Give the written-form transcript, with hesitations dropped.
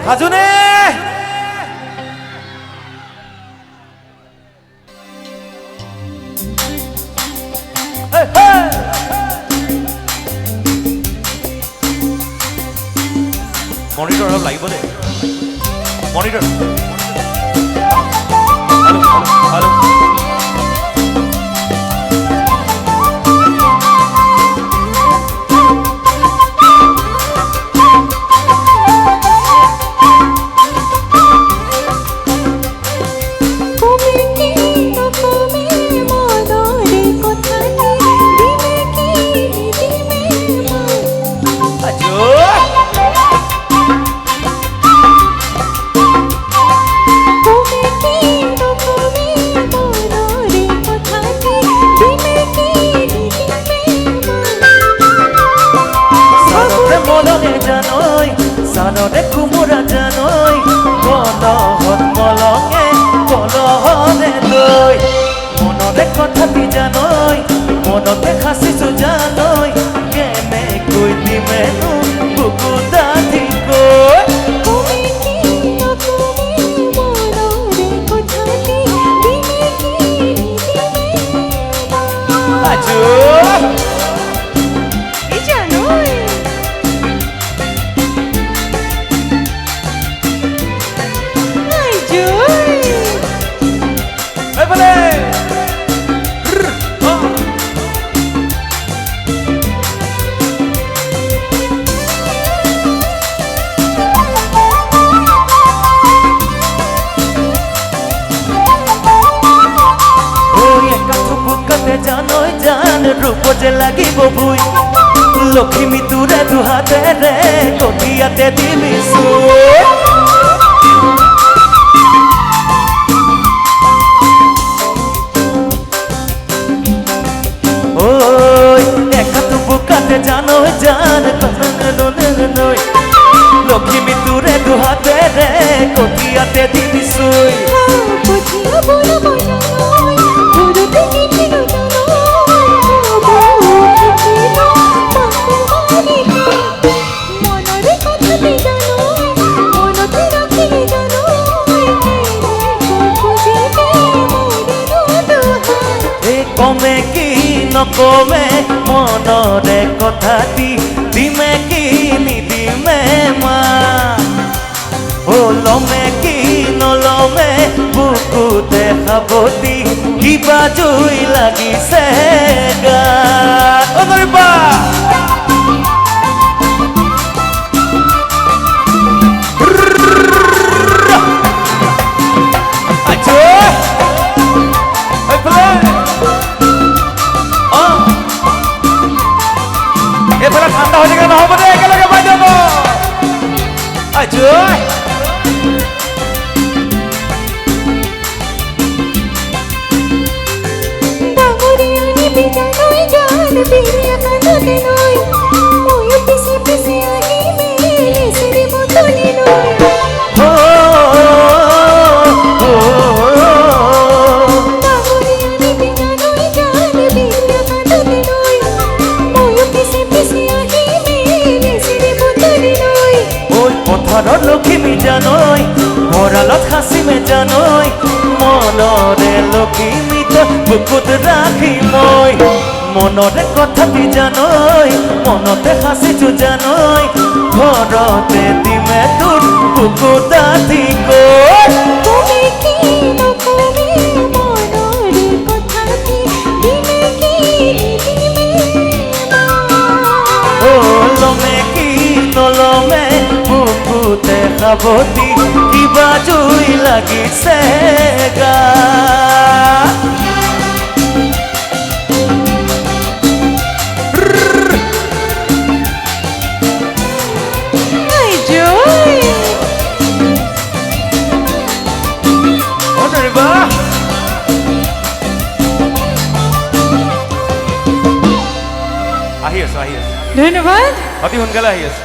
সাজনে monitor অলপ লাগিব দে monitor hello সাননে কুমুরা জানই কলহত মলঙে কলহনে লৈ মনৰে কথাটি জানই মনতে খাচিছো জানই কেনে কৈ দিমেনো বুকু দাঁতি কৈ জানই জান রূপ যে লাগিব ভুই লক্ষ্মী তোরে দুহাতে রে কঠিয়াতে দিবিছো ওই একা তো বুকাতে জানই জান নই লক্ষ্মী তোরে দুহাতে রে কঠিয়াতে দিবিছো বুঝিয়া বলা বজানই গুরুতে কি কমে কি নকমে মনৰে কথাটি দিমে কি নিদিমে মা লমে কি নলমে বুকুতে সাৱতি কিবা জুই লাগিছে গাত ঠান্ডা হয়ে গেলে হবে না একেলগে বাজাব আজয় ডাঙরিয়ানি বিজানই গান বিরিয়া কাঁদতে নই ওই পিছে পিছে আহিবে সেরে মতনি নই ডাঙরিয়ানি বিজানই গান বিরিয়া কাঁদতে নই ওই পিছে পিছে পথাৰৰ লক্ষ্মী জানই ভঁৰালত সাঁচিমে জানই মনৰে লক্ষ্মীত বুকুত ৰাখি মই মনৰে কথাটি জানই মনতে সাঁচিছো জানই ঘৰতে দিমে তোৰ বুকু দাঁতি কৈ লমে কি নলমে বুকুতে সাৱতি কিবা জুই লাগিছে গাত আহি আছো ধন্যবাদ অতি সোনকালে আহি আছো